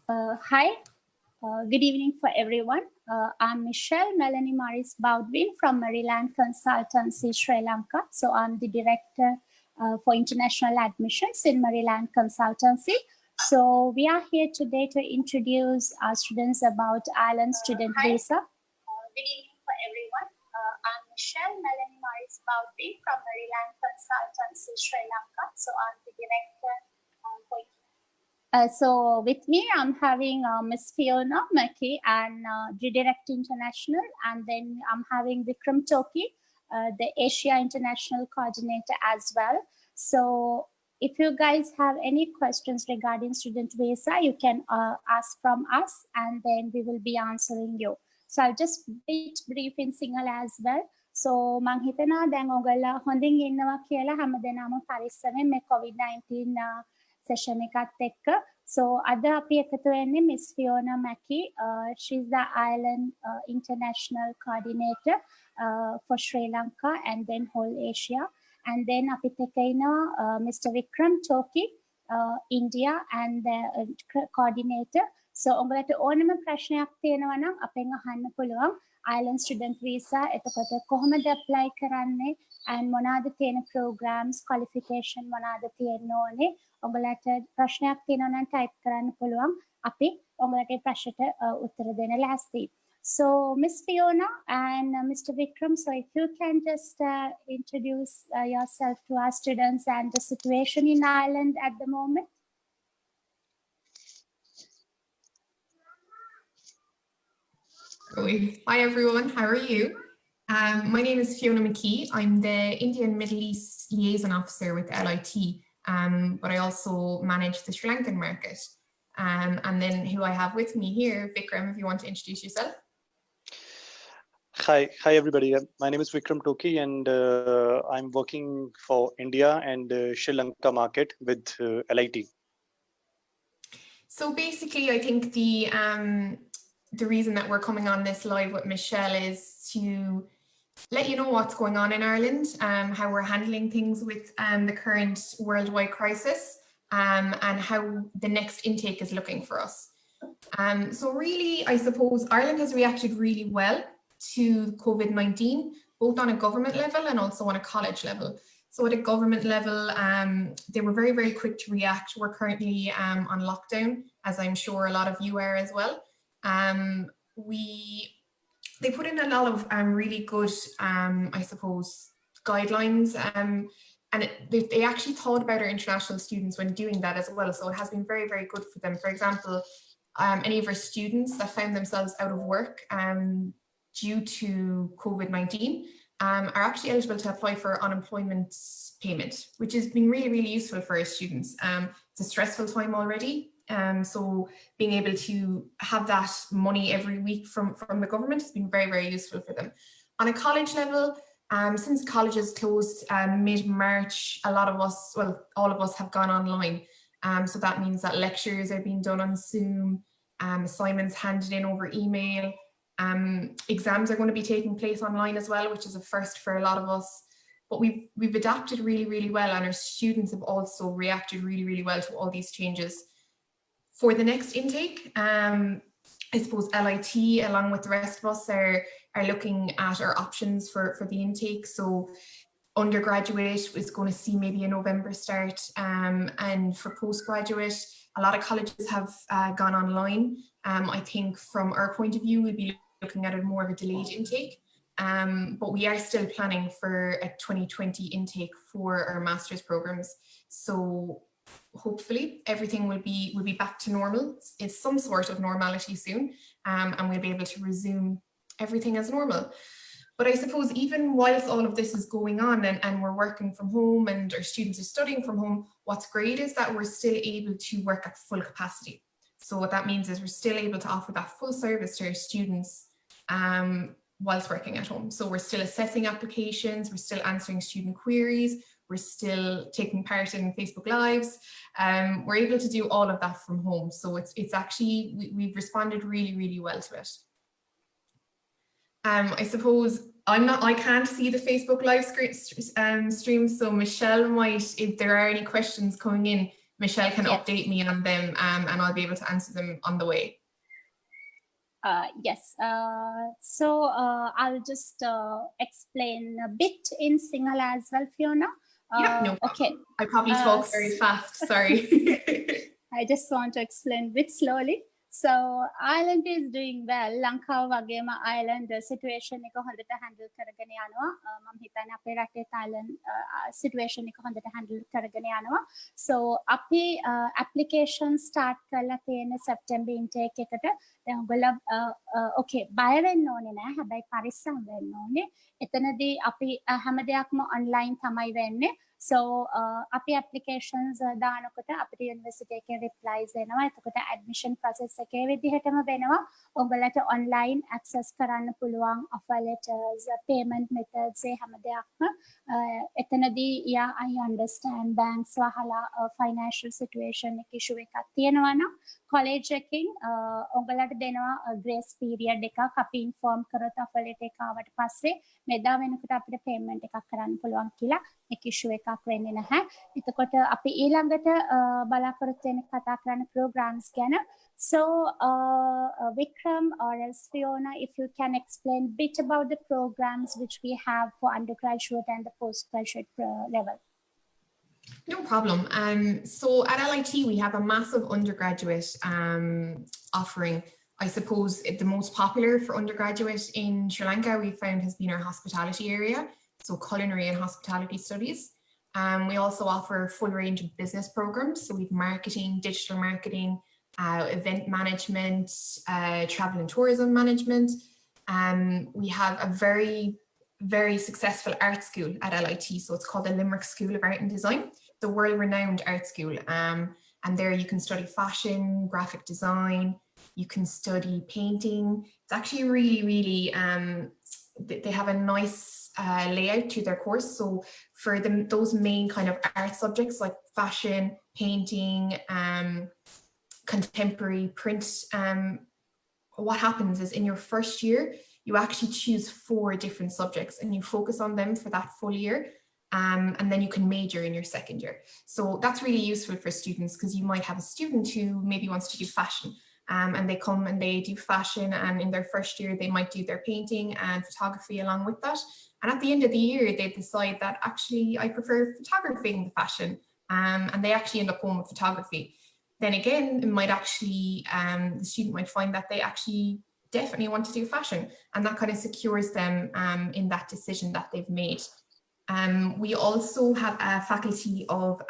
Hi, good evening for everyone. I'm Michelle Melanie Maris Baldwin from Maryland Consultancy, Sri Lanka. So I'm the Director for International Admissions in Maryland Consultancy. So we are here today to introduce our students about Ireland student visa. Good evening for everyone. I'm Michelle Melanie Maris Baldwin from Maryland Consultancy, Sri Lanka. So I'm the Director for so with me, I'm having Miss Fiona Mackey and Redirect International, and then I'm having Vikram Toki, the Asia International Coordinator as well. So if you guys have any questions regarding student visa, you can ask from us, and then we will be answering you. So I'll just be brief in single as well. So මං හිතනවා දැන් ඔයගොල්ලෝ හොඳින් ඉන්නවා කියලා හැමදෙනාම පරිස්සමෙන් මේ COVID-19 session එකත් එක්ක. So අද අපි එකතු වෙන්නේ Miss Fiona Mackey. She's the Ireland International Coordinator for Sri Lanka and then whole Asia. And then අපිත් එක්ක ඉන්නවා Mr. Vikram Toki, India and the coordinator. So ඔයගලට ඕනම ප්‍රශ්නයක් තියෙනවා නම් අපෙන් අහන්න පුළුවන්. Ireland student visa එතකොට කොහොමද apply කරන්නේ and මොනවාද තියෙන programs qualification මොනවාද තියෙන්න ඕනේ ඔයගලට ප්‍රශ්නයක් තියෙනවා නම් type කරන්න පුළුවන් අපි ඔයගලට ඒ ප්‍රශ්නට උත්තර දෙන්න ලෑස්ති. So Miss Fiona and Mr. Vikram, so if you can just introduce yourself to our students and the situation in Ireland at the moment. Hi everyone, how are you? My name is Fiona McKee. I'm the Indian Middle East Liaison Officer with LIT, but I also manage the Sri Lankan market. And then who I have with me here, Vikram, if you want to introduce yourself. Hi everybody. My name is Vikram Toki and I'm working for India and Sri Lanka market with LIT. So basically, I think the reason that we're coming on this live with Michelle is to let you know what's going on in Ireland, how we're handling things with the current worldwide crisis, and how the next intake is looking for us. So really, I suppose Ireland has reacted really well to COVID-19, both on a government level and also on a college level. So at a government level, they were very, very quick to react. We're currently on lockdown, as I'm sure a lot of you are as well. They put in a lot of really good, I suppose, guidelines, and they actually thought about our international students when doing that as well. So it has been very, very good for them. For example, any of our students that found themselves out of work due to COVID-19 are actually eligible to apply for unemployment payment, which has been really, really useful for our students. It's a stressful time already. So being able to have that money every week from the government has been very, very useful for them. On a college level, since colleges closed mid-March, a lot of us, well, all of us have gone online. So that means that lectures are being done on Zoom, assignments handed in over email, exams are going to be taking place online as well, which is a first for a lot of us. But we've adapted really, really well, and our students have also reacted really, really well to all these changes. For the next intake, I suppose LIT, along with the rest of us, are looking at our options for the intake. So undergraduate is going to see maybe a November start, and for postgraduate, a lot of colleges have gone online. I think from our point of view, we'll be looking at it more of a delayed intake, but we are still planning for a 2020 intake for our master's programs. So hopefully everything will be back to normal. It's some sort of normality soon, and we'll be able to resume everything as normal. But I suppose even whilst all of this is going on and we're working from home and our students are studying from home, what's great is that we're still able to work at full capacity. So what that means is we're still able to offer that full service to our students whilst working at home. So we're still assessing applications, we're still answering student queries, we're still taking part in Facebook Lives. We're able to do all of that from home. So it's actually, we've responded really, really well to it. I suppose I can't see the Facebook Live stream, so Michelle might, if there are any questions coming in, Michelle can Yes. update me on them, and I'll be able to answer them on the way. Yes, so I'll just explain a bit in Sinhala as well, Fiona. Yeah, no problem. Okay. I probably talk very fast, sorry. I just want to explain a bit slowly. So Ireland is doing well. Lanka වගේම Ireland situation එක හොඳට handle කරගෙන යනවා. මම හිතන්නේ අපේ රටේ Ireland situation එක හොඳට handle කරගෙන යනවා. So අපි application start කරලා තියෙන September intake එකට. දැන් ඔයගොල්ලෝ okay බය වෙන්න ඕනේ නෑ. හැබැයි පරිස්සම් වෙන්න ඕනේ. එතනදී අපි හැම දෙයක්ම online තමයි වෙන්නේ. So අපි applications දානකොට අපිට university එකේ replies එනවා. එතකොට admission process එකේ විදිහටම වෙනවා. ඔයගලට online access කරන්න පුළුවන් offer letters, payment methods ඒ හැම දෙයක්ම. එතනදී yeah I understand banks වහලා financial situation එක issue එකක් තියෙනවා නම් college එකකින් ඔයගලට දෙනවා grace period එකක් අපි inform කරත් offer letter එක ආවට පස්සේ මෙදා වෙනකොට අපිට payment එකක් කරන්න පුළුවන් කියලා එක issue එකක් වෙන්නේ නැහැ. එතකොට අපි ඊළඟට බලාපොරොත්තු වෙන කතා කරන programs ගැන. So Vikram or else Fiona, if you can explain a bit about the programs which we have for undergraduate and the postgraduate level. No problem. So at LIT, we have a massive undergraduate offering. I suppose the most popular for undergraduate in Sri Lanka we found has been our hospitality area, so culinary and hospitality studies. We also offer a full range of business programs, so we have marketing, digital marketing, event management, travel and tourism management. We have a very successful art school at LIT, so it's called the Limerick School of Art and Design, the world-renowned art school. And there you can study fashion, graphic design, you can study painting. It's actually really, they have a nice layout to their course. So for those main kind of art subjects like fashion, painting, contemporary print, what happens is in your first year, you actually choose 4 different subjects and you focus on them for that full year. And then you can major in your second year. So that's really useful for students because you might have a student who maybe wants to do fashion. And they come and they do fashion, and in their first year they might do their painting and photography along with that. And at the end of the year they decide that actually I prefer photography than fashion, and they actually end up going with photography. Then again, it might actually the student might find that they actually definitely want to do fashion, and that kind of secures them in that decision that they've made. We also have a faculty of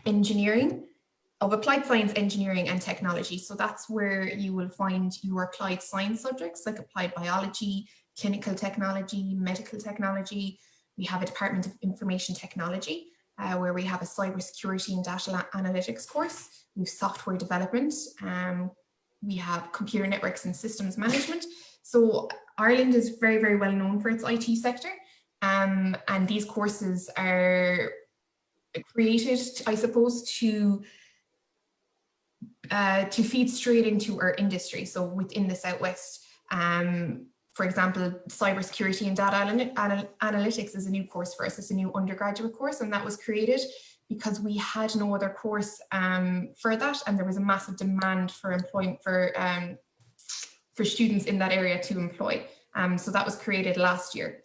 engineering, of applied science, engineering and technology. So that's where you will find your applied science subjects like applied biology, clinical technology, medical technology. We have a department of information technology where we have a cybersecurity and data analytics course. We have software development. We have computer networks and systems management. So Ireland is very well known for its IT sector. And these courses are created, I suppose, to feed straight into our industry. So within the Southwest, for example, cybersecurity and data analytics is a new course for us. It's a new undergraduate course, and that was created because we had no other course for that, and there was a massive demand for employment for students in that area to employ. So that was created last year.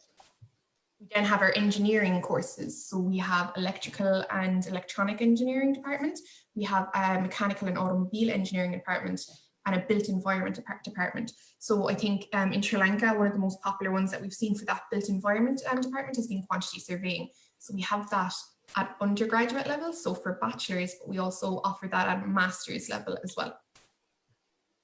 We then have our engineering courses. So we have electrical and electronic engineering department. We have a mechanical and automobile engineering department and a built environment department. So I think in Sri Lanka, one of the most popular ones that we've seen for that built environment department has been quantity surveying. So we have that at undergraduate level. So for bachelor's, we also offer that at master's level as well.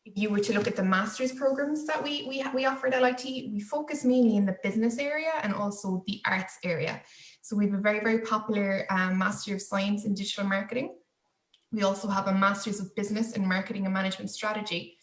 If you were to look at the master's programs that we offer at LIT, we focus mainly in the business area and also the arts area. So we have a very popular Master of Science in Digital Marketing. We also have a Masters of Business in Marketing and Management Strategy.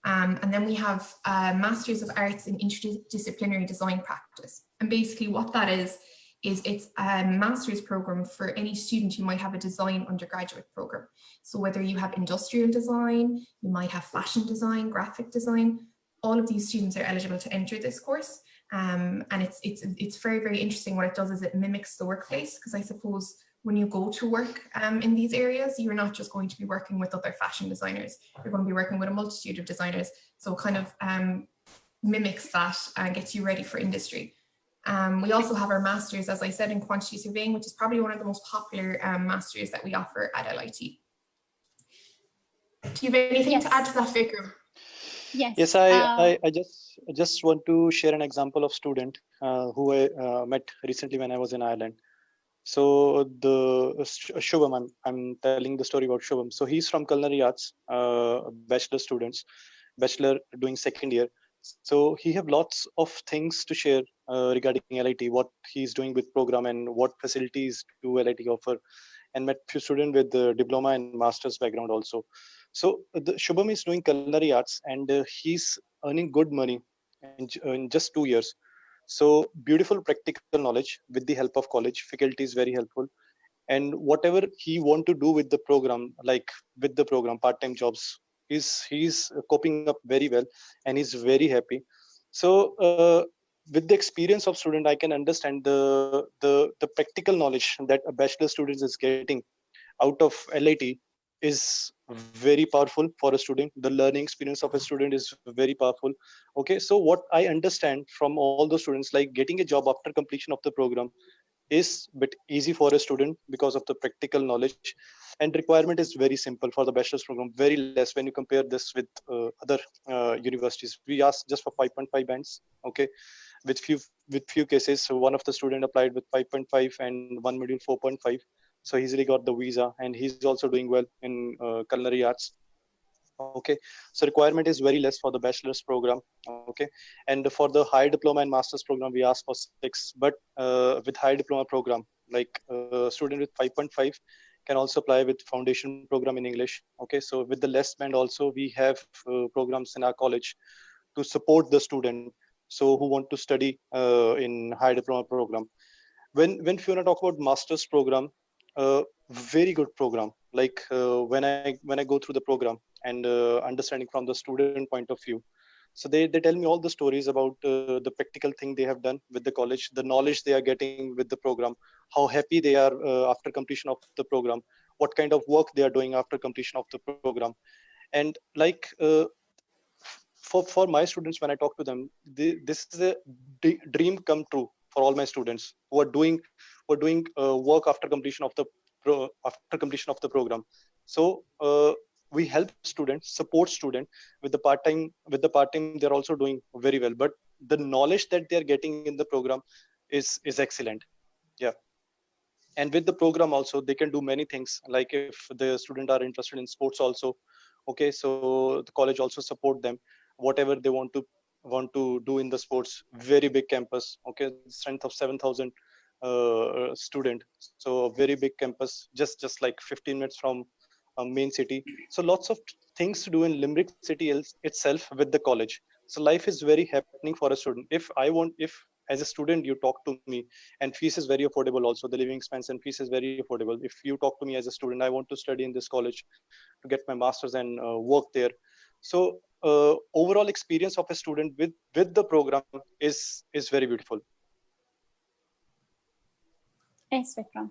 And then we have a Masters of Arts in Interdisciplinary Design Practice. And basically what that is it's a master's program for any student who might have a design undergraduate program. So whether you have industrial design, you might have fashion design, graphic design, all of these students are eligible to enter this course. And it's very interesting. What it does is it mimics the workplace, because I suppose when you go to work in these areas, you're not just going to be working with other fashion designers, you're going to be working with a multitude of designers. So kind of mimics that and gets you ready for industry. We also have our masters, as I said, in quantity surveying, which is probably one of the most popular masters that we offer at LIT. Do you have anything to add to that, Vikram? Yes, I just want to share an example of student who I met recently when I was in Ireland. So the Shubham, I'm telling the story about Shubham. So he's from Culinary Arts, bachelor doing second year. So he have lots of things to share regarding LIT, what he's doing with program and what facilities do LIT offer, and met few students with the diploma and master's background also. So the Shubham is doing Culinary Arts and he's earning good money in just 2 years. So beautiful practical knowledge with the help of college faculty is very helpful, and whatever he want to do with the program, like with the program part-time jobs, he's coping up very well and he's very happy. So with the experience of student, I can understand the practical knowledge that a bachelor student is getting out of LIT is very powerful for a student. The learning experience of a student is very powerful. Okay, so what I understand from all the students, like getting a job after completion of the program is a bit easy for a student because of the practical knowledge, and requirement is very simple for the bachelor's program, very less when you compare this with other universities. We ask just for 5.5 bands, okay, with few cases. So one of the student applied with 5.5 and one module 4.5, so easily got the visa, and he's also doing well in culinary arts. Okay, so requirement is very less for the bachelor's program. Okay, and for the higher diploma and master's program we ask for 6, but with higher diploma program, like student with 5.5 can also apply with foundation program in English. Okay, so with the less band also we have programs in our college to support the student so who want to study in higher diploma program. When Fiona talk about master's program, very good program. Like when I go through the program and understanding from the student point of view, so they tell me all the stories about the practical thing they have done with the college, the knowledge they are getting with the program, how happy they are after completion of the program, what kind of work they are doing after completion of the program. And like for my students, when I talk to them, this is a dream come true for all my students who are doing work after completion of the program. So we help students, support student with the part time they're also doing very well, but the knowledge that they're getting in the program is excellent. Yeah, and with the program also they can do many things, like if the student are interested in sports also. Okay, so the college also support them whatever they want to do in the sports. Very big campus. Okay, strength of 7,000 student, so a very big campus, just like 15 minutes from a main city. So lots of things to do in Limerick city itself with the college. So life is very happening for a student. If as a student you talk to me, and fees is very affordable also, the living expense and fees is very affordable. If you talk to me as a student, I want to study in this college to get my masters and work there. So overall experience of a student with the program is very beautiful. Yes, Vikram.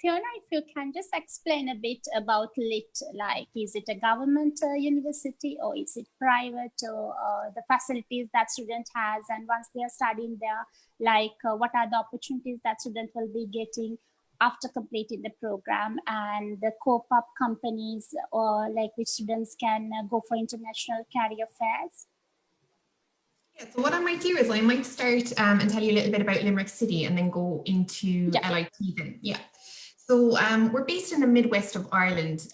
Fiona, if you can just explain a bit about LIT, like is it a government university or is it private, or the facilities that student has, and once they are studying there, like what are the opportunities that student will be getting after completing the program, and the co-op companies or like which students can go for international career fairs? Yeah, so what I might do is I might start and tell you a little bit about Limerick City and then go into LIT then. Yeah. So we're based in the Midwest of Ireland.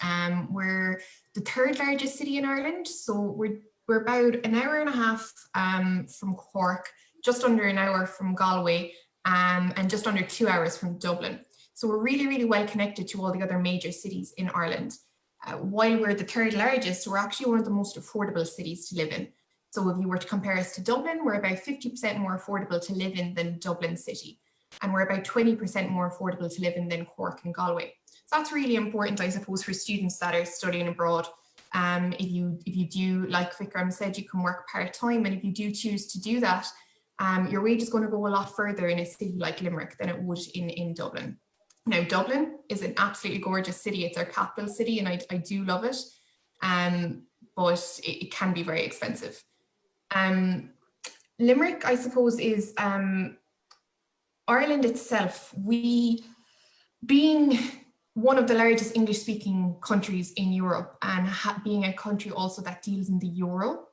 We're the third largest city in Ireland. So we're about an hour and a half from Cork, just under an hour from Galway, and just under 2 hours from Dublin. So we're really, really well connected to all the other major cities in Ireland. While we're the third largest, we're actually one of the most affordable cities to live in. So if you were to compare us to Dublin, we're about 50% more affordable to live in than Dublin City. And we're about 20% more affordable to live in than Cork and Galway. So that's really important, I suppose, for students that are studying abroad. If you do, like Vikram said, you can work part-time, and if you do choose to do that, your wage is going to go a lot further in a city like Limerick than it would in Dublin. Now, Dublin is an absolutely gorgeous city. It's our capital city, and I do love it, but it can be very expensive. Limerick, I suppose, is Ireland itself. We, being one of the largest English-speaking countries in Europe, and being a country also that deals in the euro,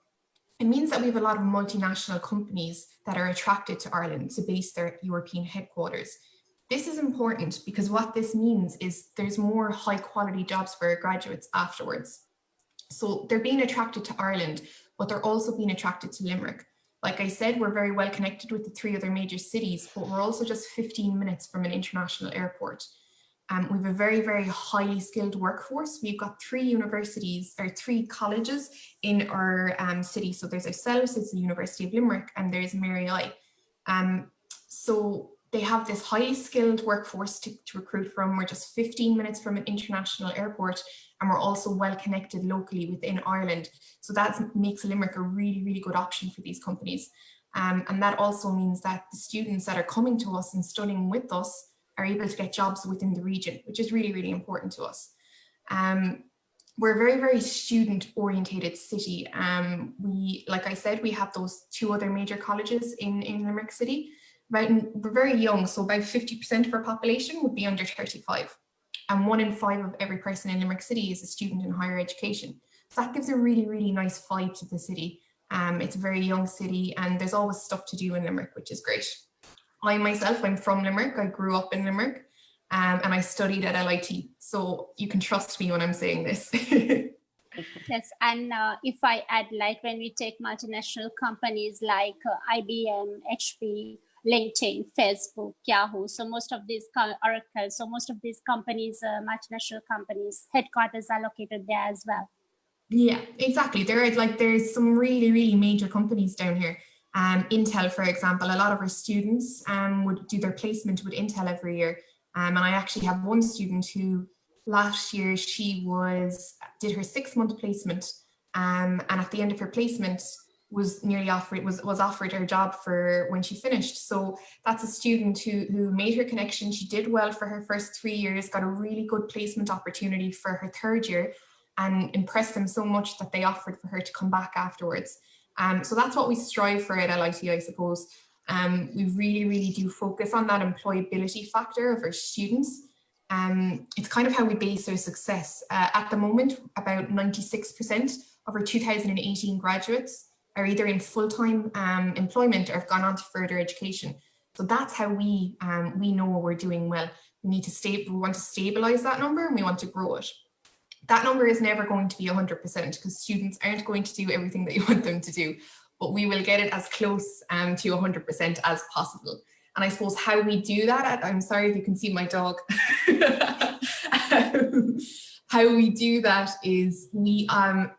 it means that we have a lot of multinational companies that are attracted to Ireland to base their European headquarters. This is important because what this means is there's more high quality jobs for our graduates afterwards. So they're being attracted to Ireland, but they're also being attracted to Limerick. Like I said, we're very well connected with the 3 other major cities, but we're also just 15 minutes from an international airport. We have a very, very highly skilled workforce. We've got 3 universities or 3 colleges in our city. So there's ourselves, it's the University of Limerick, and there's Mary I. So they have this highly skilled workforce to recruit from. We're just 15 minutes from an international airport, and we're also well connected locally within Ireland. So that makes Limerick a really, really good option for these companies. And that also means that the students that are coming to us and studying with us are able to get jobs within the region, which is really, really important to us. We're a very, very student-orientated city. Like I said, we have those 2 other major colleges in Limerick City. We're very young, so about 50% of our population would be under 35. And 1 in 5 of every person in Limerick City is a student in higher education. So that gives a really, really nice vibe to the city. It's a very young city, and there's always stuff to do in Limerick, which is great. I myself, I'm from Limerick. I grew up in Limerick, and I studied at LIT. So you can trust me when I'm saying this. Yes, and if I add, like when we take multinational companies like IBM, HP, LinkedIn, Facebook, Yahoo, so most of these Oracle, so most of these companies, multinational companies, headquarters are located there as well. Yeah, exactly. There's some really, really major companies down here. Intel, for example, a lot of our students would do their placement with Intel every year. And I actually have one student who last year she did her 6-month placement, and at the end of her placement was offered her job for when she finished. So that's a student who made her connection. She did well for her first 3 years, got a really good placement opportunity for her 3rd year, and impressed them so much that they offered for her to come back afterwards. So that's what we strive for at LIT, I suppose. We really, really do focus on that employability factor of our students. It's kind of how we base our success. At the moment, about 96% of our 2018 graduates are either in full-time employment or have gone on to further education. So that's how we know we're doing well. We want to stabilize that number, and we want to grow it. That number is never going to be 100% because students aren't going to do everything that you want them to do, but we will get it as close to 100% as possible. And I suppose how we do that, I'm sorry if you can see my dog. How we do that is we,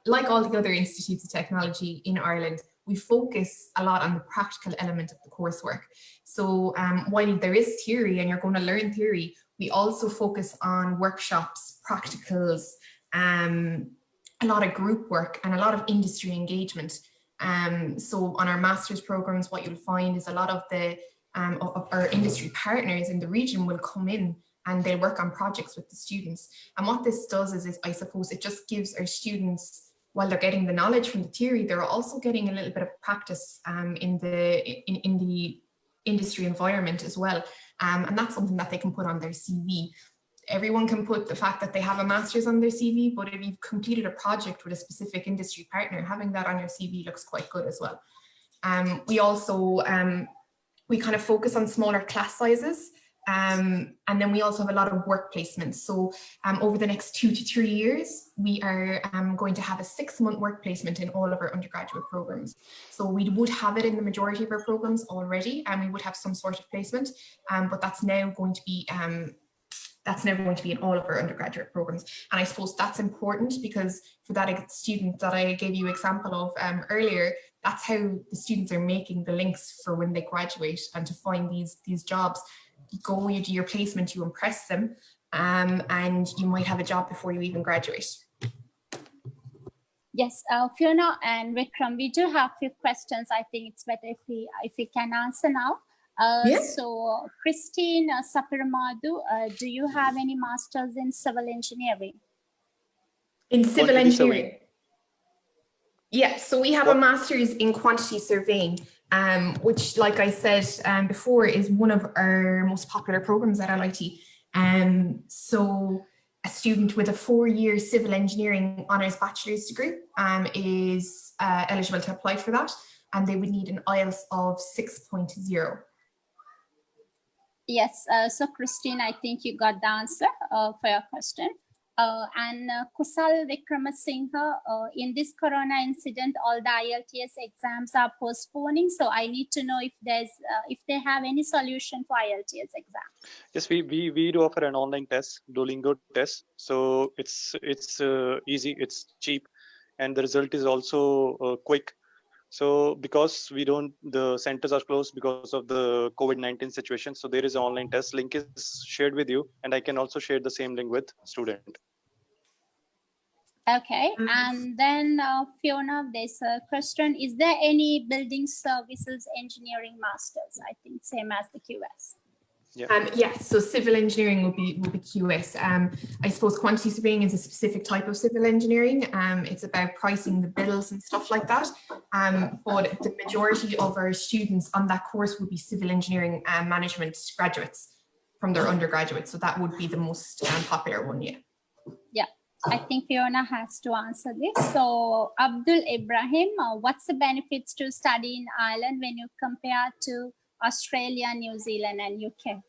like all the other institutes of technology in Ireland, we focus a lot on the practical element of the coursework. So while there is theory and you're going to learn theory, we also focus on workshops, practicals, a lot of group work and a lot of industry engagement. So on our master's programs, what you'll find is a lot of our industry partners in the region will come in and they'll work on projects with the students. And what this does is I suppose it just gives our students, while they're getting the knowledge from the theory, they're also getting a little bit of practice in the industry environment as well. And that's something that they can put on their CV. Everyone can put the fact that they have a master's on their CV, but if you've completed a project with a specific industry partner, having that on your CV looks quite good as well. We also, we kind of focus on smaller class sizes. And then we also have a lot of work placements. So over the next 2 to 3 years, we are going to have a 6-month work placement in all of our undergraduate programs. So we would have it in the majority of our programs already, and we would have some sort of placement, but that's now going to be in all of our undergraduate programs. And I suppose that's important because for that student that I gave you example of earlier, that's how the students are making the links for when they graduate and to find these jobs. You do your placement, you impress them, and you might have a job before you even graduate. Yes, Fiona and Vikram, we do have few questions. I think it's better if we can answer now. Yeah. So, Christine Sapiramadu, do you have any masters in civil engineering? In civil Quantity engineering. surveying. Yeah, so we have a master's in quantity surveying, which, like I said before, is one of our most popular programs at LIT. So a student with a 4-year civil engineering honours bachelor's degree is eligible to apply for that, and they would need an IELTS of 6.0. Yes, so Christine, I think you got the answer for your question. And Kusal Vikramasinghe, in this corona incident, all the IELTS exams are postponing. So I need to know if if they have any solution for IELTS exam. Yes, we do offer an online test, Duolingo test. So it's easy, it's cheap, and the result is also quick. So because the centers are closed because of the COVID-19 situation, so there is an online test. Link is shared with you, and I can also share the same link with student. Okay, and then Fiona, there's a question: is there any building services engineering masters? I think same as the QS. Yeah, so civil engineering will be QS. I suppose quantity surveying is a specific type of civil engineering. It's about pricing the bills and stuff like that. But the majority of our students on that course would be civil engineering management graduates from their undergraduate. So that would be the most popular one, yeah. Yeah, I think Fiona has to answer this. So Abdul Ibrahim, what's the benefits to study in Ireland when you compare to Australia, New Zealand and UK?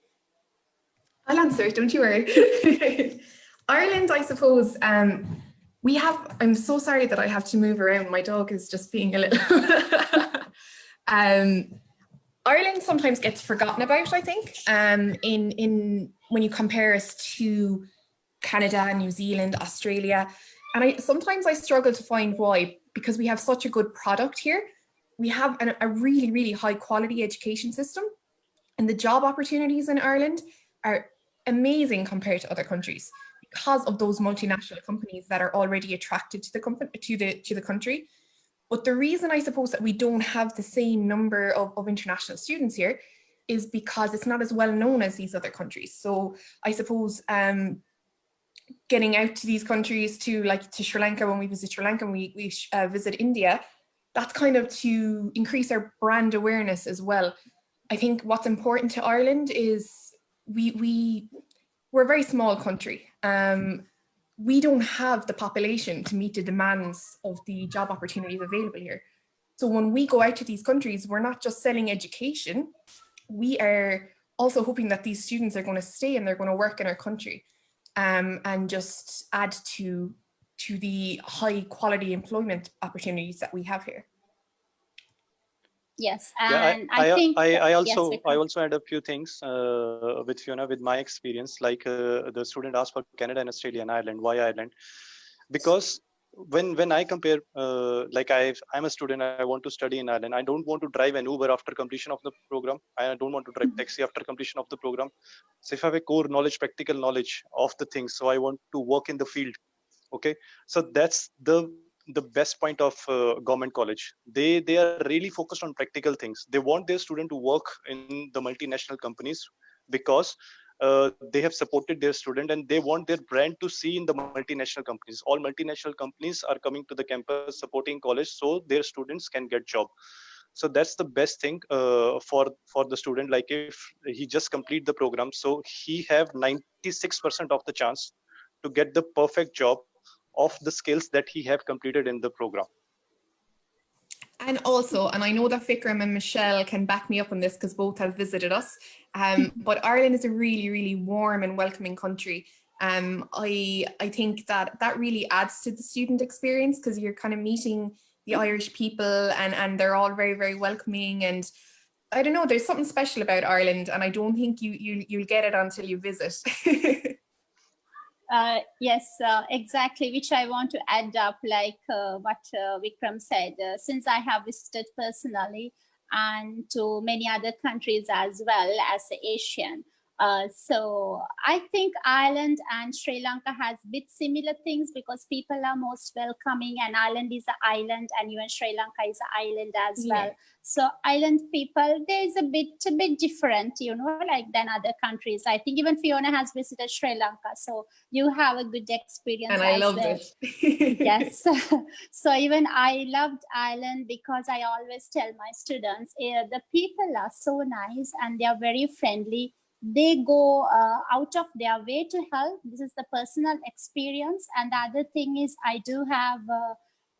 I'll answer it, don't you worry. Ireland, I suppose, I'm so sorry that I have to move around. My dog is just being a little... Ireland sometimes gets forgotten about, I think, when you compare us to Canada, New Zealand, Australia. And sometimes I struggle to find why, because we have such a good product here. We have a really, really high quality education system, and the job opportunities in Ireland are amazing compared to other countries because of those multinational companies that are already attracted to the country. But the reason I suppose that we don't have the same number of international students here is because it's not as well known as these other countries. So I suppose getting out to these countries, to Sri Lanka, when we visit Sri Lanka, and we visit India, that's kind of to increase our brand awareness as well. I think what's important to Ireland is we're a very small country. We don't have the population to meet the demands of the job opportunities available here. So when we go out to these countries, we're not just selling education, we are also hoping that these students are going to stay and they're going to work in our country, and just add to the high quality employment opportunities that we have here. Yes, and I also add a few things with Fiona, with my experience. Like the student asked for Canada and Australia and Ireland. Why Ireland? Because when I compare, I'm a student, I want to study in Ireland. I don't want to drive an Uber after completion of the program. I don't want to drive taxi after completion of the program. So if I have a core knowledge, practical knowledge of the things, so I want to work in the field. Okay, so that's the best point of government college. They are really focused on practical things. They want their student to work in the multinational companies because they have supported their student, and they want their brand to see in the multinational companies. All multinational companies are coming to the campus supporting college so their students can get job. So that's the best thing for the student. Like if he just complete the program, so he have 96% of the chance to get the perfect job of the skills that he have completed in the program. And also, and I know that Vikram and Michelle can back me up on this because both have visited us, but Ireland is a really, really warm and welcoming country. I think that really adds to the student experience, because you're kind of meeting the Irish people, and they're all very, very welcoming. And I don't know, there's something special about Ireland, and I don't think you'll get it until you visit. Yes, exactly, which I want to add up, like what Vikram said. Since I have visited personally and to many other countries as well as Asian, So I think Ireland and Sri Lanka has bit similar things because people are most welcoming, and Ireland is an island, and even Sri Lanka is an island as well. So island people, there's a bit different, you know, like than other countries. I think even Fiona has visited Sri Lanka, so you have a good experience. And I loved it. Yes. So even I loved Ireland because I always tell my students, the people are so nice and they are very friendly. They go out of their way to help. This is the personal experience. And the other thing is I do have,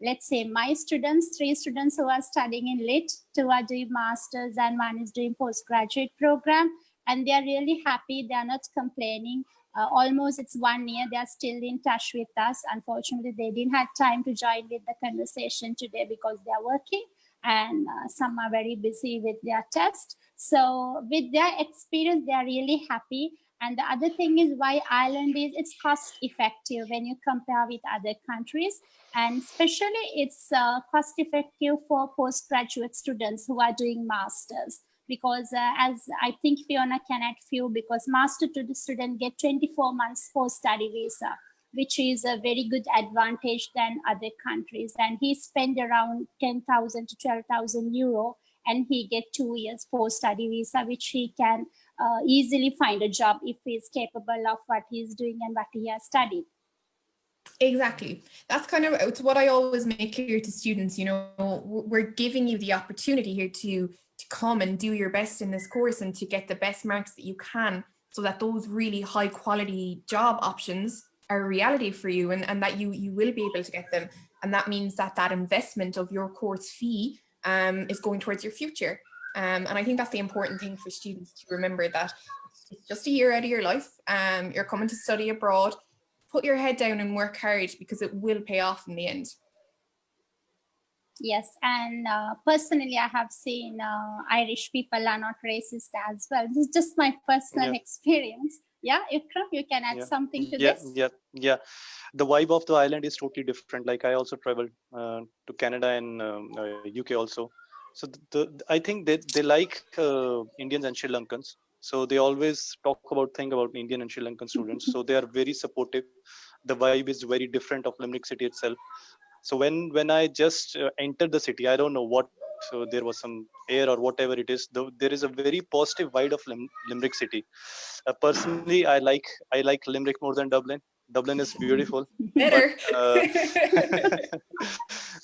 let's say my students, 3 students who are studying in lit, 2 are doing masters and 1 is doing postgraduate program. And they are really happy. They are not complaining. Almost it's 1 year. They are still in touch with us. Unfortunately, they didn't have time to join with the conversation today because they are working, and some are very busy with their test. So with their experience, they are really happy. And the other thing is why Ireland is, it's cost effective when you compare with other countries. And especially it's cost effective for postgraduate students who are doing masters. Because as I think Fiona can add few, because master to the student get 24 months post-study visa, which is a very good advantage than other countries. And he spent around 10,000 to 12,000 euro, and he get 2 years post-study visa, which he can easily find a job if he's capable of what he's doing and what he has studied. Exactly. That's kind of, it's what I always make clear to students, you know, we're giving you the opportunity here to come and do your best in this course and to get the best marks that you can, so that those really high quality job options are a reality for you, and that you will be able to get them. And that means that that investment of your course fee is going towards your future. And I think that's the important thing for students to remember, that it's just a year out of your life. You're coming to study abroad. Put your head down and work hard, because it will pay off in the end. Yes, and personally, I have seen Irish people are not racist as well. This is just my personal experience. Yeah, Ikram, you can add something to this? Yeah. The vibe of the island is totally different. Like I also traveled to Canada and UK also. So I think they like Indians and Sri Lankans. So they always think about Indian and Sri Lankan students. So they are very supportive. The vibe is very different of Limerick city itself. So when I just entered the city, I don't know what, so there was some air or whatever it is, there is a very positive vibe of Limerick city. Personally, I like Limerick more than Dublin. Dublin is beautiful. Better.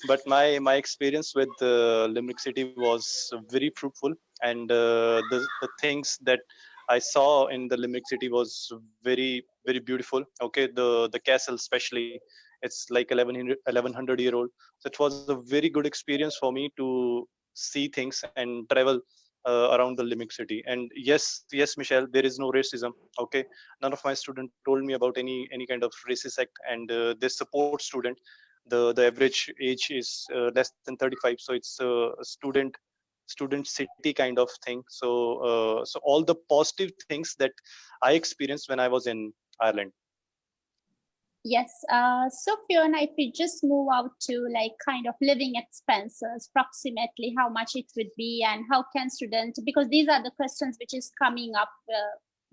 But my experience with Limerick city was very fruitful, and the things that I saw in the Limerick city was very very beautiful. Okay, the castle especially, it's like 1100 year old. So it was a very good experience for me to see things and travel around the Limerick city. And yes, Michelle, there is no racism. Okay, none of my students told me about any kind of racist act, and they support student. The average age is less than 35, so it's a student city kind of thing. So all the positive things that I experienced when I was in Ireland. Yes. So Fiona, if we just move out to like kind of living expenses, approximately how much it would be, and how can students, because these are the questions which is coming up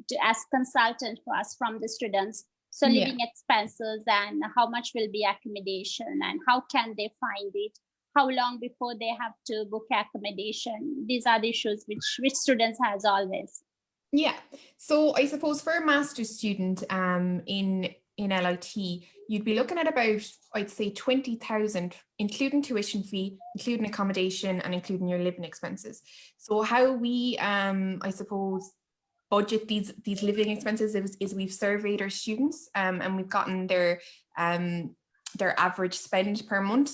to ask consultant for us from the students. So living expenses, and how much will be accommodation, and how can they find it? How long before they have to book accommodation? These are the issues which students has always. Yeah. So I suppose for a master's student in LIT, you'd be looking at about, I'd say 20,000, including tuition fee, including accommodation, and including your living expenses. So how we, I suppose, budget these living expenses is we've surveyed our students and we've gotten their average spend per month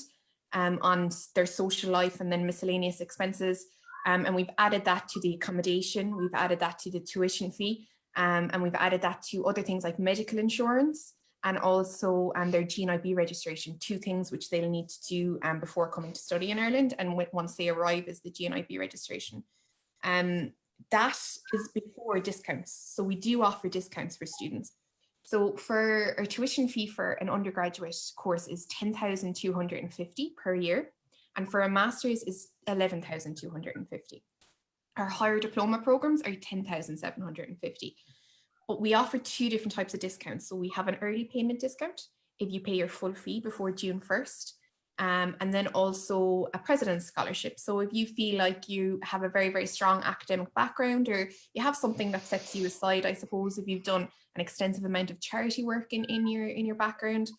on their social life and then miscellaneous expenses. And we've added that to the accommodation, we've added that to the tuition fee, and we've added that to other things like medical insurance, and also their GNIB registration, 2 things which they'll need to do before coming to study in Ireland, and once they arrive is the GNIB registration. That is before discounts. So we do offer discounts for students. So for our tuition fee for an undergraduate course is 10,250 per year. And for a master's is 11,250. Our higher diploma programs are 10,750. But we offer two different types of discounts. So we have an early payment discount if you pay your full fee before June 1st. And then also a President's Scholarship. So if you feel like you have a very, very strong academic background, or you have something that sets you aside, I suppose, if you've done an extensive amount of charity work in your background,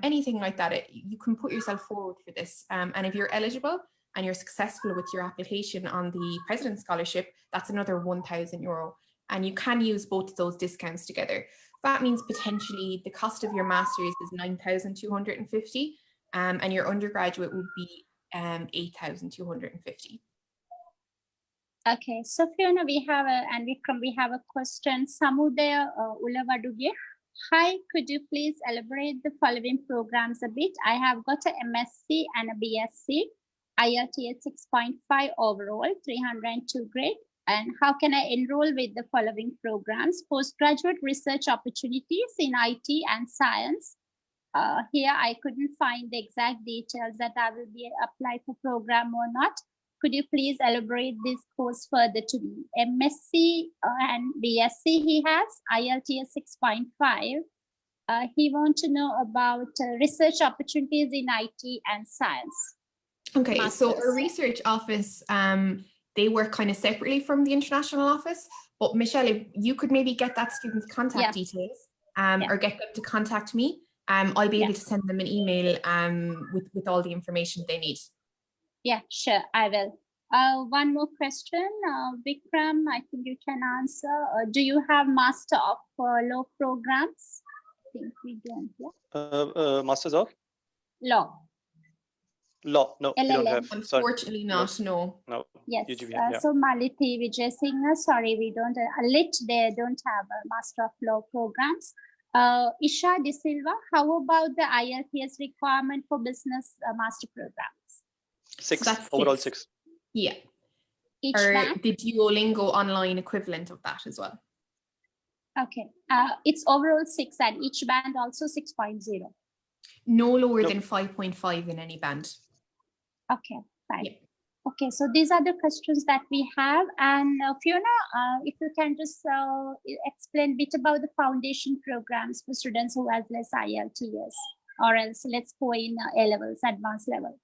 anything like that, you can put yourself forward for this. And if you're eligible and you're successful with your application on the President's Scholarship, that's another €1,000. And you can use both of those discounts together. That means potentially the cost of your master's is $9,250, and your undergraduate would be $8,250. Okay, so Fiona, and Vikram, we have a question. Samudaya Ulavaduge. Hi, could you please elaborate the following programs a bit? I have got a MSc and a BSc, IELTS 6.5 overall, 302 grade. And how can I enroll with the following programs? Postgraduate research opportunities in IT and science. Here, I couldn't find the exact details that I will be applied for program or not. Could you please elaborate this course further to me? MSc and BSc he has, IELTS 6.5. He wants to know about research opportunities in IT and science. Okay, Masters. So our research office, they work kind of separately from the international office. But Michelle, if you could maybe get that student's contact details or get them to contact me, I'll be able to send them an email with all the information they need. Yeah, sure, I will. One more question, Vikram, I think you can answer. Do you have Master of Law programs? I think we don't, yeah? Masters of? Law. Law, no, we don't have. Unfortunately not, no. No. Yes, UGV, so Maliti Vijay Singh, sorry, we don't, Lit, they don't have a Master of Law programs. Isha De Silva, how about the IELTS requirement for business master programs? 6, So that's overall 6. 6. Yeah. Each Or band? the Duolingo online equivalent of that as well. Okay, it's overall 6 and each band also 6.0. No lower than 5.5 in any band. Okay, fine. Yeah. Okay, so these are the questions that we have. And Fiona, if you can just explain a bit about the foundation programs for students who have less IELTS, or else let's go in A-levels, advanced level.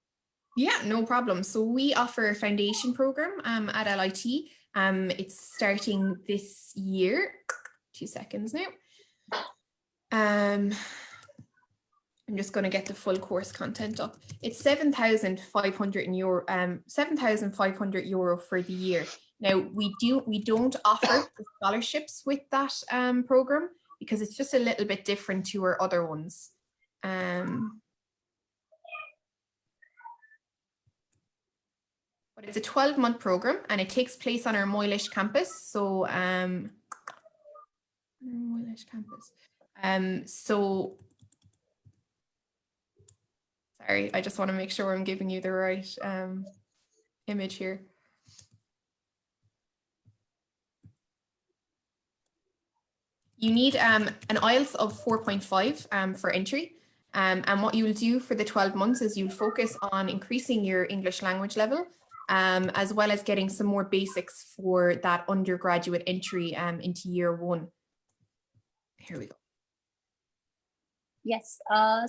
Yeah, no problem. So we offer a foundation program at LIT. It's starting this year. 2 seconds now. I'm just going to get the full course content up. It's €7,500 for the year. Now we don't offer the scholarships with that program because it's just a little bit different to our other ones. But it's a 12-month program and it takes place on our Moylish campus. So Moylish campus. Sorry, I just want to make sure I'm giving you the right image here. You need an IELTS of 4.5 for entry. And what you'll do for the 12 months is you'll focus on increasing your English language level, as well as getting some more basics for that undergraduate entry into year 1. Here we go. Yes,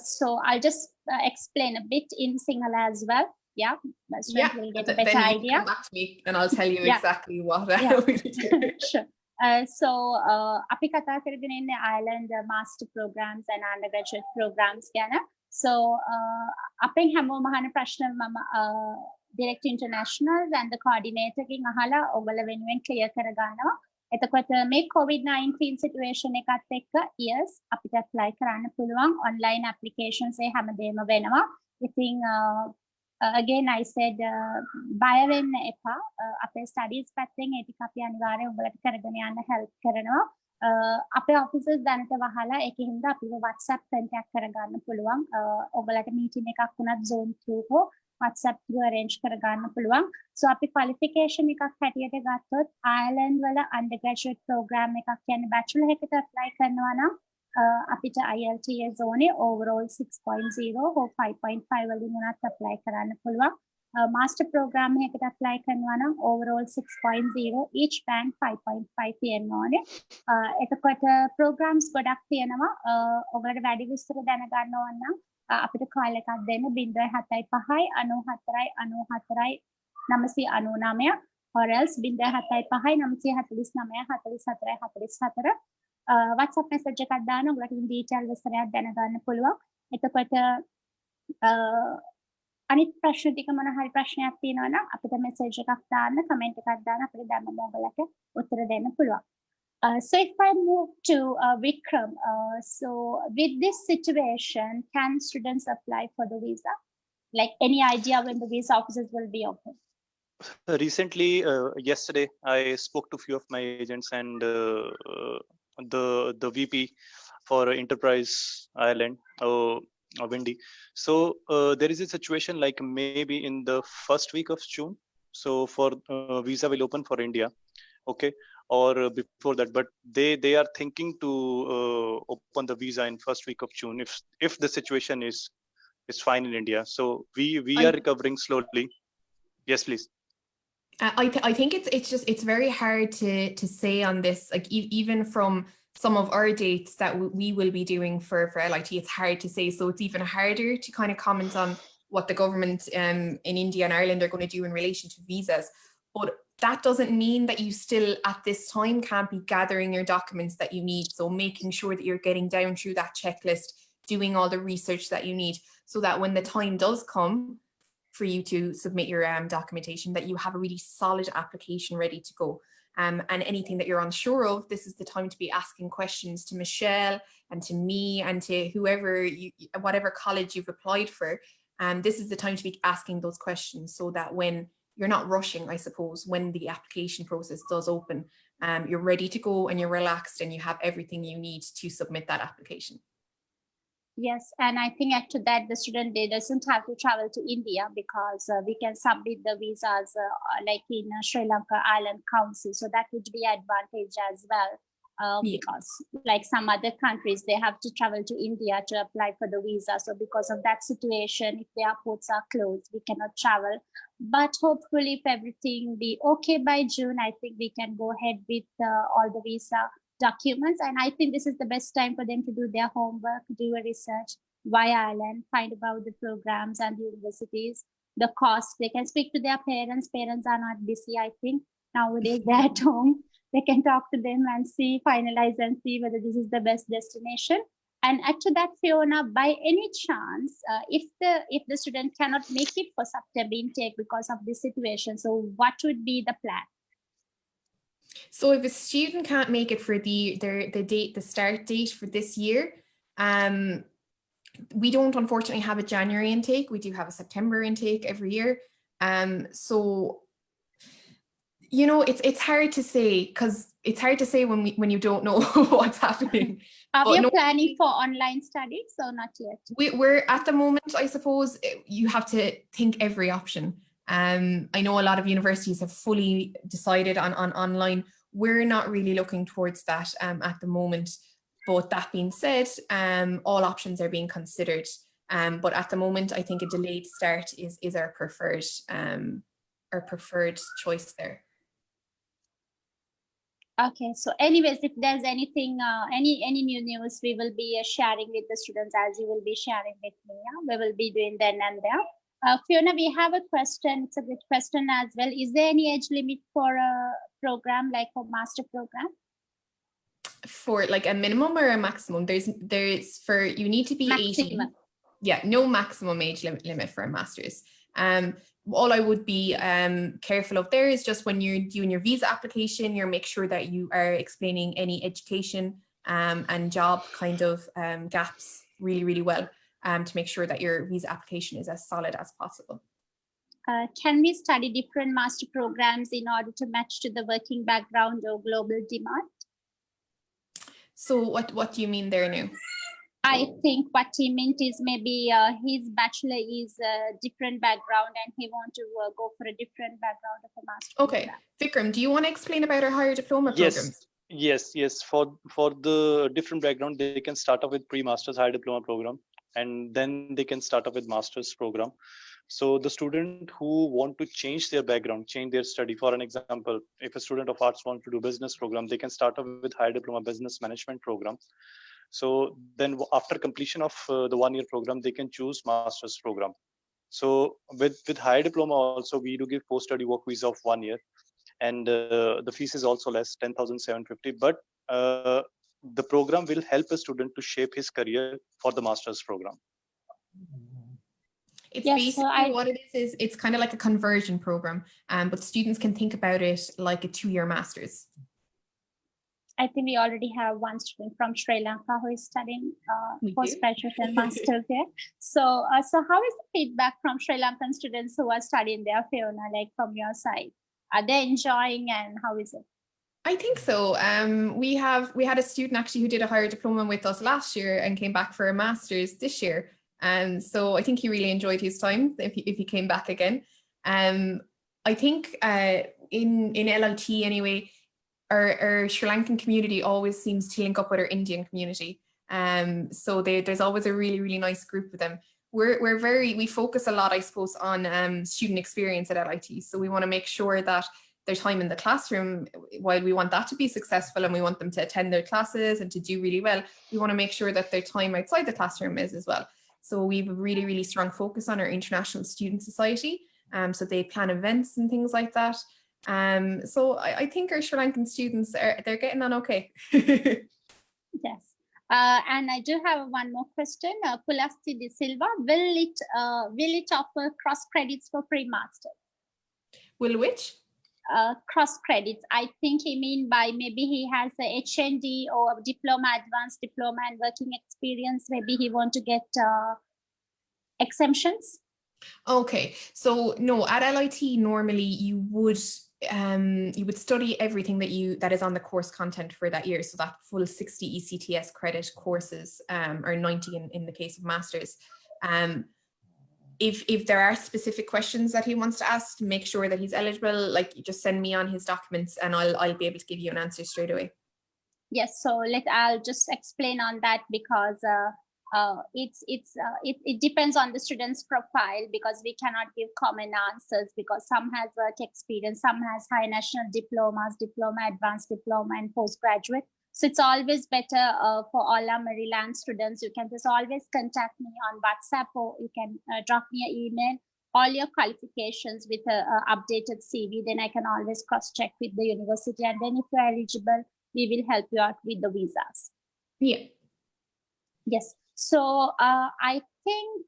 so I'll just explain a bit in Sinhala as well. Yeah, students will get a better then you idea. come back to me and I'll tell you exactly what we do. Sure. So අපි කතා කරගෙන ඉන්නේ Ireland master programs and undergraduate programs ගැන. So අපෙන් හැමෝම අහන ප්‍රශ්න මම Direct International and the coordinator ගෙන් අහලා ඔයගොල්ලෝ වෙනුවෙන් clear කරගන්නවා. එතකොට මේ COVID-19 situation එකත් එක්ක yes අපිට apply කරන්න පුළුවන් online applications ඒ හැමදේම වෙනවා. ඉතින් again I said බය වෙන්න එපා. අපේ studies පැත්තෙන් ඒ ටික අපි අනිවාර්යයෙන් ඔයගලට කරගෙන යන්න help කරනවා. අපේ officers දැනට වහලා ඒකෙන් හින්දා අපිව WhatsApp contact කරගන්න පුළුවන්. ඔයගලට meeting එකක් වුණත් Zoom through හෝ WhatsApp through arrange කරගන්න පුළුවන්. So අපි qualification එකක් හැටියට ගත්තොත් Ireland වල undergraduate program එකක් කියන්නේ bachelor එකට apply කරනවා නම් අපිට IELTS ඕනේ overall 6.0 or 5.5 වලින් උනත් apply කරන්න පුළුවන්. master program එකකට apply කරනවා නම් overall 6.0 each band 5.5 තියෙන්න ඕනේ. එතකොට programs ගොඩක් තියෙනවා. ඔයගොල්ලෝ වැඩි විස්තර දැනගන්න ඕන නම් අපිට call එකක් දෙන්න 075 94 94 999 or else 075 949 44 44 WhatsApp message එකක් දාන්න ඔයගොල්ලන්ට detail විස්තරයක් දැනගන්න පුළුවන්. එතකොට අනිත් ප්‍රශ්න ටික මොන හරි ප්‍රශ්නයක් තියෙනවා නම් අපිට message එකක් දාන්න comment එකක් දාන්න අපිට දැම්මම ඔයගොල්ලන්ට උත්තර දෙන්න පුළුවන්. So if I move to Vikram, so with this situation, can students apply for the visa? Like any idea when the visa offices will be open? Recently, yesterday, I spoke to a few of my agents and the VP for Enterprise Ireland, Wendy. So there is a situation like maybe in the first week of June. So for visa will open for India, okay, or before that. But they are thinking to open the visa in first week of June if the situation is fine in India. So we are recovering slowly. Yes, please. I think it's very hard to say on this, like even from some of our dates that we will be doing for LIT, it's hard to say. So it's even harder to kind of comment on what the government in India and Ireland are going to do in relation to visas. But that doesn't mean that you still at this time can't be gathering your documents that you need. So making sure that you're getting down through that checklist, doing all the research that you need, so that when the time does come for you to submit your documentation, that you have a really solid application ready to go. And anything that you're unsure of, this is the time to be asking questions to Michelle and to me and to whoever whatever college you've applied for. This is the time to be asking those questions so that when you're not rushing, I suppose, when the application process does open, you're ready to go and you're relaxed and you have everything you need to submit that application. Yes, and I think after that the student doesn't have to travel to India because we can submit the visas like in Sri Lanka Island Council. So that would be advantage as well. Because like some other countries, they have to travel to India to apply for the visa. So because of that situation, if the airports are closed, we cannot travel. But hopefully if everything be okay by June, I think we can go ahead with all the visa documents. And I think this is the best time for them to do their homework, do a research via Ireland, find about the programs and the universities, the cost. They can speak to their parents. Parents are not busy, I think. Nowadays they're at home. They can talk to them and see, finalize and see whether this is the best destination. And after that, Fiona, by any chance, if the student cannot make it for September intake because of this situation, so what would be the plan? So if a student can't make it for the start date for this year, we don't unfortunately have a January intake. We do have a September intake every year. So you know, it's hard to say because it's hard to say when you don't know what's happening. Are you planning for online studies or not yet? We're at the moment, I suppose, you have to think every option. I know a lot of universities have fully decided on online. We're not really looking towards that at the moment. But that being said, all options are being considered. But at the moment, I think a delayed start is our preferred choice there. Okay, so anyways, if there's anything, any new news, we will be sharing with the students as you will be sharing with me. Yeah? We will be doing then and there. Fiona, we have a question. It's a good question as well. Is there any age limit for a program like a master program? For like a minimum or a maximum? There's for you need to be maximum. 18. Yeah, no maximum age limit for a master's. All I would be careful of there is just when you're doing your visa application, you make sure that you are explaining any education and job kind of gaps really, really well to make sure that your visa application is as solid as possible. Can we study different master programs in order to match to the working background or global demand? So what do you mean there now? I think what he meant is maybe his bachelor is a different background and he wants to go for a different background of a master okay program. Vikram, do you want to explain about our higher diploma programs? Yes, for the different background they can start off with pre-masters higher diploma program and then they can start off with master's program. So the student who want to change their background, change their study, for an example, if a student of arts wants to do business program, they can start off with higher diploma business management program. So then after completion of the 1 year program, they can choose master's program. So with higher diploma also, we do give post-study work visa of 1 year, and the fees is also less, 10,750. But the program will help a student to shape his career for the master's program. It's Yes, basically what it is it's kind of like a conversion program, but students can think about it like a 2-year master's. I think we already have one student from Sri Lanka who is studying postgraduate and master's there. So, so how is the feedback from Sri Lankan students who are studying there, Fiona, like from your side? Are they enjoying, and how is it? I think so. We had a student actually who did a higher diploma with us last year and came back for a master's this year. And so I think he really enjoyed his time if he came back again. I think in LIT anyway, our Sri Lankan community always seems to link up with our Indian community. So there's always a really, really nice group with them. We focus a lot, I suppose, on student experience at LIT. So we want to make sure that their time in the classroom, while we want that to be successful and we want them to attend their classes and to do really well, we want to make sure that their time outside the classroom is as well. So we have a really, really strong focus on our International Student Society. So they plan events and things like that. So I think our Sri Lankan students, they're getting on okay. Yes. And I do have one more question. Pulasti De Silva, will it offer cross credits for pre-master? Will which? Cross credits. I think he mean by maybe he has a HND or diploma, advanced diploma and working experience. Maybe he want to get exemptions. Okay, so no, at LIT normally you would study everything that is on the course content for that year. So that full 60 ECTS credit courses, or 90 in the case of masters. If there are specific questions that he wants to ask to make sure that he's eligible, like just send me on his documents and I'll be able to give you an answer straight away. Yes, so I'll just explain on that because it depends on the student's profile, because we cannot give common answers because some has work experience, some has high national diplomas, diploma, advanced diploma, and postgraduate. So it's always better for all our Maryland students. You can just always contact me on WhatsApp, or you can drop me an email, all your qualifications with a updated CV. Then I can always cross-check with the university. And then if you're eligible, we will help you out with the visas. Yeah. Yes. So I think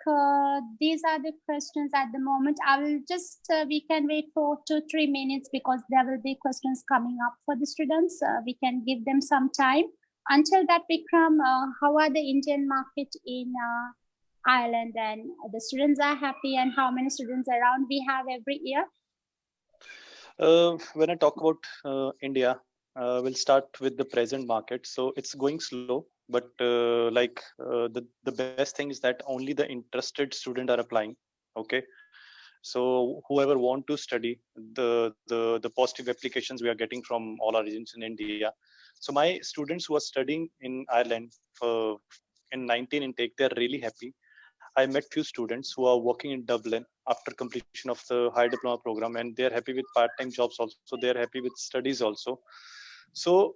these are the questions at the moment. I will just, we can wait for 2-3 minutes because there will be questions coming up for the students. We can give them some time. Until that, Vikram, how are the Indian market in Ireland, and the students are happy, and how many students around we have every year? When I talk about India, we'll start with the present market. So it's going slow, but the best thing is that only the interested students are applying. Okay, so whoever want to study, the positive applications we are getting from all our regions in India. So my students who are studying in Ireland in 19 intake, they're really happy. I met few students who are working in Dublin after completion of the high diploma program, and they're happy with part-time jobs also. They're happy with studies also. So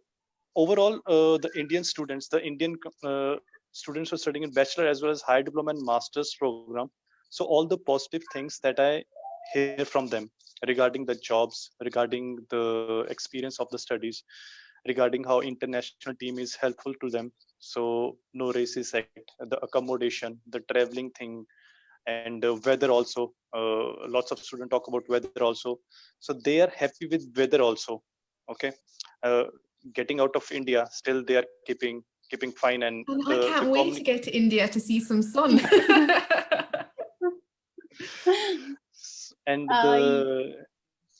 overall, the Indian students, students who are studying in bachelor as well as high diploma and master's program. So all the positive things that I hear from them regarding the jobs, regarding the experience of the studies, regarding how international team is helpful to them. So no racist act, the accommodation, the traveling thing, and weather also. Lots of students talk about weather also. So they are happy with weather also. Okay, getting out of India, still they are keeping fine, and I can't wait to get to India to see some sun. And the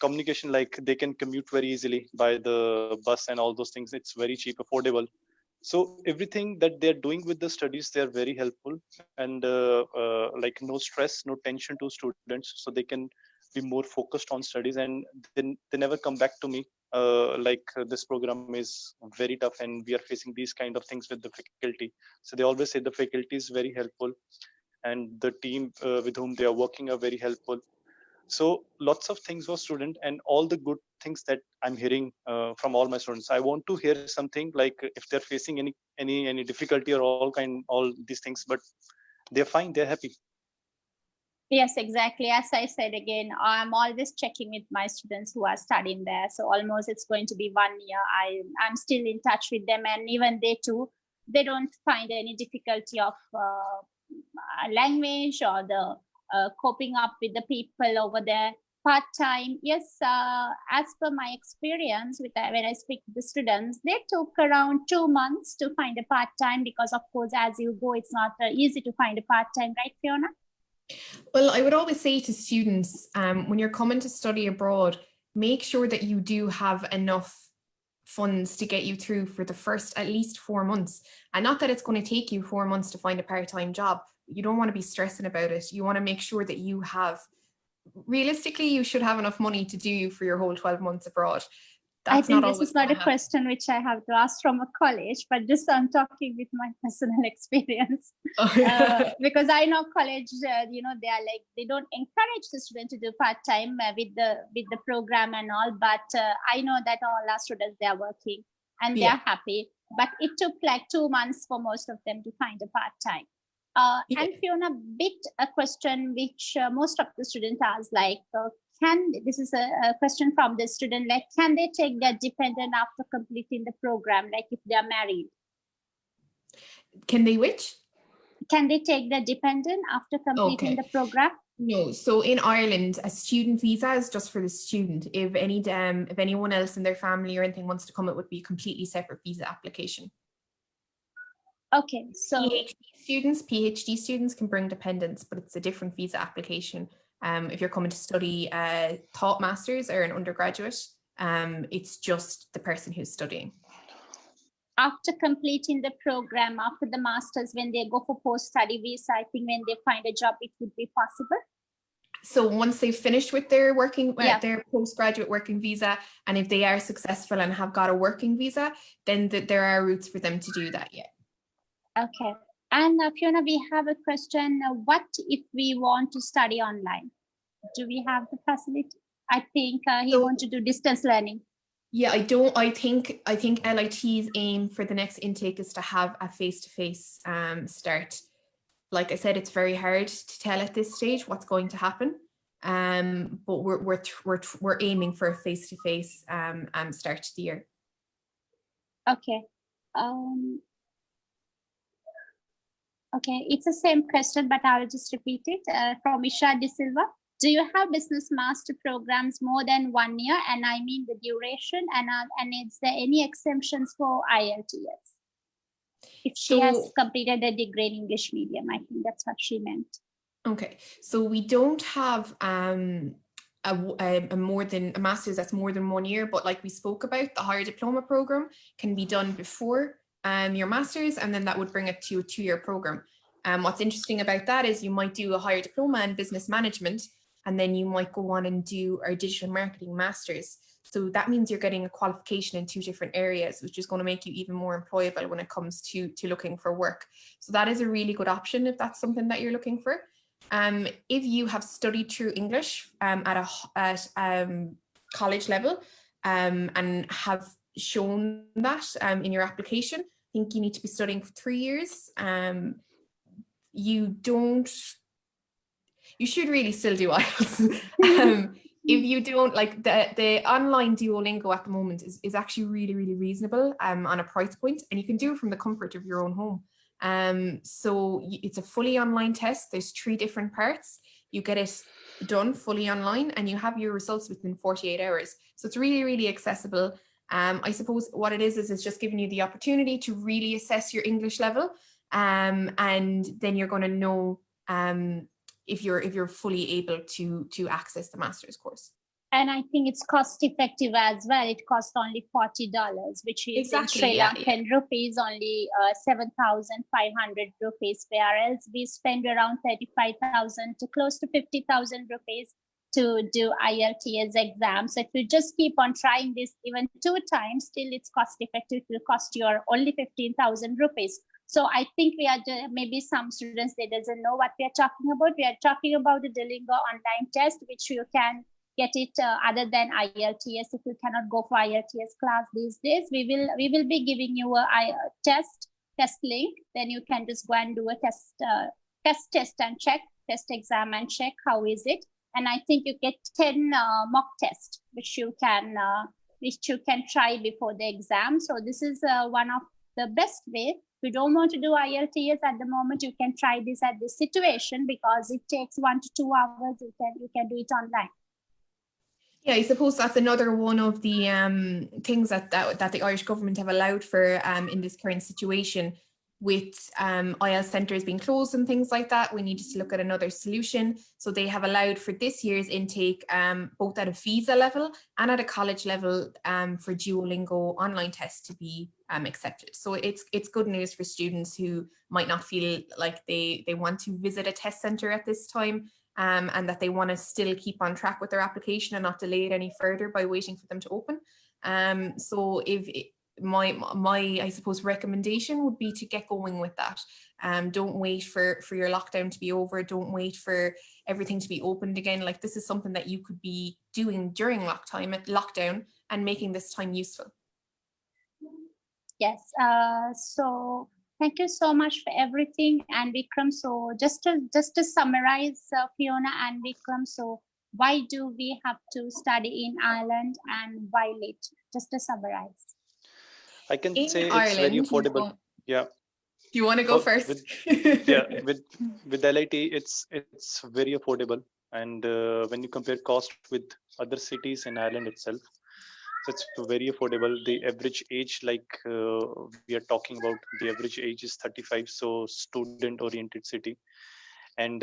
communication, like they can commute very easily by the bus and all those things. It's very cheap, affordable. So everything that they're doing with the studies, they're very helpful, and like no stress, no tension to students, so they can be more focused on studies, and then they never come back to me this program is very tough and we are facing these kind of things with the faculty. So they always say the faculty is very helpful, and the team with whom they are working are very helpful. So lots of things for student, and all the good things that I'm hearing from all my students. I want to hear something like if they're facing any difficulty or all these things, but they're fine, they're happy. Yes, exactly. As I said again, I'm always checking with my students who are studying there. So almost it's going to be 1 year. I'm still in touch with them, and even they too, they don't find any difficulty of language or the coping up with the people over there. Part time, yes. As per my experience with when I speak to the students, they took around 2 months to find a part time, because of course, as you go, it's not easy to find a part time, right, Fiona? Well, I would always say to students, when you're coming to study abroad, make sure that you do have enough funds to get you through for the first at least 4 months. And not that it's going to take you 4 months to find a part-time job. You don't want to be stressing about it. You want to make sure that you have, realistically, you should have enough money to do you for your whole 12 months abroad. I That's think not this always is not a gonna happen. question which I have to ask from a college, but just I'm talking with my personal experience. Because I know college, they are like, they don't encourage the student to do part-time with the program and all, but I know that all our students, they are working and they Yeah. are happy. But it took like 2 months for most of them to find a part-time. Yeah. And Fiona, a question which most of the students ask, like, this is a question from the student, like, can they take their dependent after completing the program, like if they are married? Can they which? Can they take their dependent after completing the program? No. So in Ireland, a student visa is just for the student. If anyone else in their family or anything wants to come, it would be a completely separate visa application. Okay, so PhD students can bring dependents, but it's a different visa application. If you're coming to study thought masters or an undergraduate, it's just the person who's studying. After completing the program, after the masters, when they go for post-study visa, I think when they find a job, it would be possible. So once they've finished with their their postgraduate working visa, and if they are successful and have got a working visa, then there are routes for them to do that. Yeah. Okay. And Fiona, we have a question. What if we want to study online? Do we have the facility? I think he wants to do distance learning. Yeah, I think LIT's aim for the next intake is to have a face-to-face start. Like I said, it's very hard to tell at this stage what's going to happen. But we're aiming for a face-to-face start to the year. Okay. Okay, it's the same question, but I'll just repeat it. From Isha De Silva. Do you have business master programs more than 1 year? And I mean the duration, and is there any exemptions for IELTS? If she has completed a degree in English medium, I think that's what she meant. Okay, so we don't have a master's that's more than 1 year, but like we spoke about, the higher diploma program can be done before your master's, and then that would bring it to a 2-year program. What's interesting about that is you might do a higher diploma in business management, and then you might go on and do our digital marketing master's. So that means you're getting a qualification in 2 different areas, which is going to make you even more employable when it comes to looking for work. So that is a really good option if that's something that you're looking for. If you have studied through English at college level and have shown that in your application, I think you need to be studying for 3 years. You should really still do IELTS. If you don't, like the online Duolingo at the moment is actually really, really reasonable on a price point, and you can do it from the comfort of your own home. So it's a fully online test. There's 3 different parts. You get it done fully online and you have your results within 48 hours. So it's really, really accessible. I suppose what it is it's just giving you the opportunity to really assess your English level. And then you're going to know if you're fully able to access the master's course. And I think it's cost effective as well. It costs only $40, which is exactly, in Sri Lankan rupees only 7,500 rupees, whereas we spend around 35,000 to close to 50,000 rupees to do IELTS exam. So if you just keep on trying this even 2 times, still it's cost effective. It will cost you only 15,000 rupees. So I think we are maybe some students, they doesn't know what we are talking about. We are talking about the Duolingo online test, which you can get it other than IELTS. If you cannot go for IELTS class these days, we will be giving you a test link. Then you can just go and do a test and check, test exam and check how is it. And I think you get 10 mock tests which you can try before the exam. So this is one of the best way. If you don't want to do IELTS at the moment, you can try this at this situation, because it takes 1 to 2 hours. You can do it online. Yeah, I suppose that's another one of the things that the Irish government have allowed for in this current situation, with IELTS centres being closed and things like that. We need to look at another solution. So they have allowed for this year's intake, both at a visa level and at a college level, for Duolingo online tests to be accepted. So it's good news for students who might not feel like they want to visit a test centre at this time, and that they want to still keep on track with their application and not delay it any further by waiting for them to open. So my I suppose recommendation would be to get going with that. Don't wait for your lockdown to be over. Don't wait for everything to be opened again. Like, this is something that you could be doing during lockdown and making this time useful. Yes. So thank you so much for everything, and Vikram. So just to summarize, Fiona and Vikram. So why do we have to study in Ireland, and why late? Just to summarize. I can In say Ireland, it's very affordable. Yeah. Do you want to go first? With LIT, it's very affordable, and when you compare cost with other cities in Ireland itself, so it's very affordable. The average age, like we are talking about, the average age is 35, so student-oriented city. And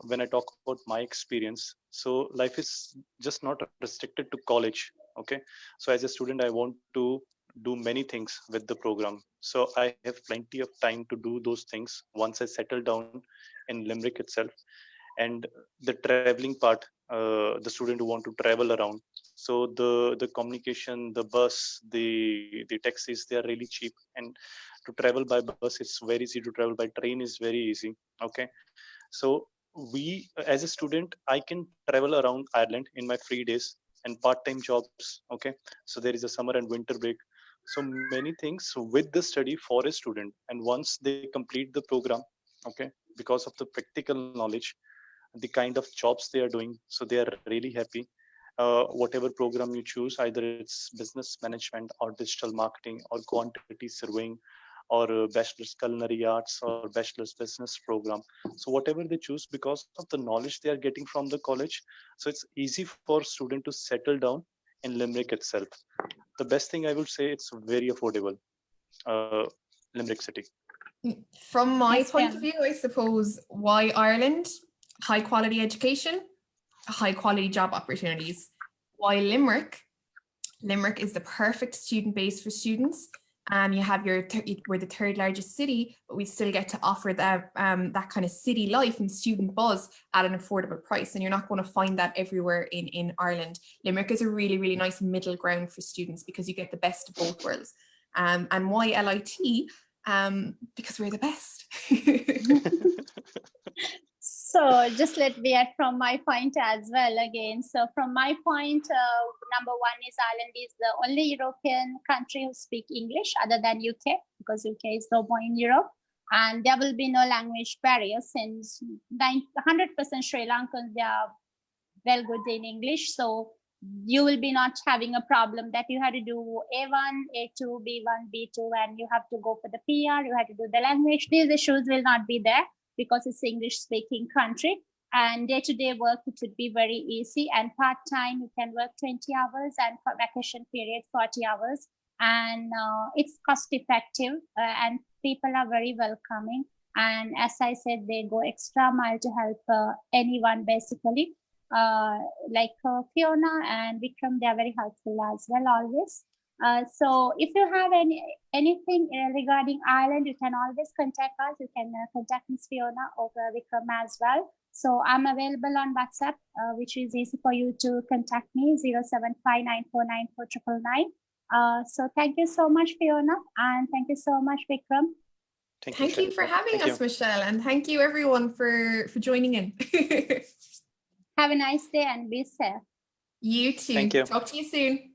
when I talk about my experience, so life is just not restricted to college. Okay, so as a student, I want to do many things with the program. So I have plenty of time to do those things once I settle down in Limerick itself. And the traveling part, the student who want to travel around, so the communication, the bus, the taxis, they are really cheap. And to travel by bus, it's very easy. To travel by train is very easy. Okay, so we, as a student, I can travel around Ireland in my free days and part-time jobs. Okay, so there is a summer and winter break, so many things with the study for a student. And once they complete the program, okay, because of the practical knowledge, the kind of jobs they are doing, so they are really happy. Whatever program you choose, either it's business management or digital marketing or quantity surveying or bachelor's culinary arts or bachelor's business program, so whatever they choose, because of the knowledge they are getting from the college, so it's easy for student to settle down in Limerick itself. The best thing I would say, it's very affordable, uh, Limerick city. From my Yes, point of view, I suppose, why Ireland? High quality education, high quality job opportunities. Why Limerick? Limerick is the perfect student base for students. You have we're the third largest city, but we still get to offer that that kind of city life and student buzz at an affordable price. And you're not going to find that everywhere in Ireland. Limerick is a really, really nice middle ground for students, because you get the best of both worlds. And why LIT? Because we're the best. So just let me add from my point as well again. So from my point, number one is Ireland is the only European country who speak English other than UK, because UK is no more in Europe. And there will be no language barrier, since 100% Sri Lankans, they are well good in English. So you will be not having a problem that you had to do A1, A2, B1, B2, and you have to go for the PR, you have to do the language. These issues will not be there, because it's English speaking country. And day-to-day work, it would be very easy. And part-time, you can work 20 hours, and for vacation period, 40 hours. And it's cost effective, and people are very welcoming. And as I said, they go extra mile to help anyone, basically. Like Fiona and Vikram, they are very helpful as well, always. So if you have anything regarding Ireland, you can always contact us. You can contact Ms. Fiona or Vikram as well. So I'm available on WhatsApp, which is easy for you to contact me, 0759494999. So thank you so much, Fiona, and thank you so much, Vikram. Thank you for having Thank us, you. Michelle, and thank you everyone for joining in. Have a nice day and be safe. You too. Thank you. Talk to you soon.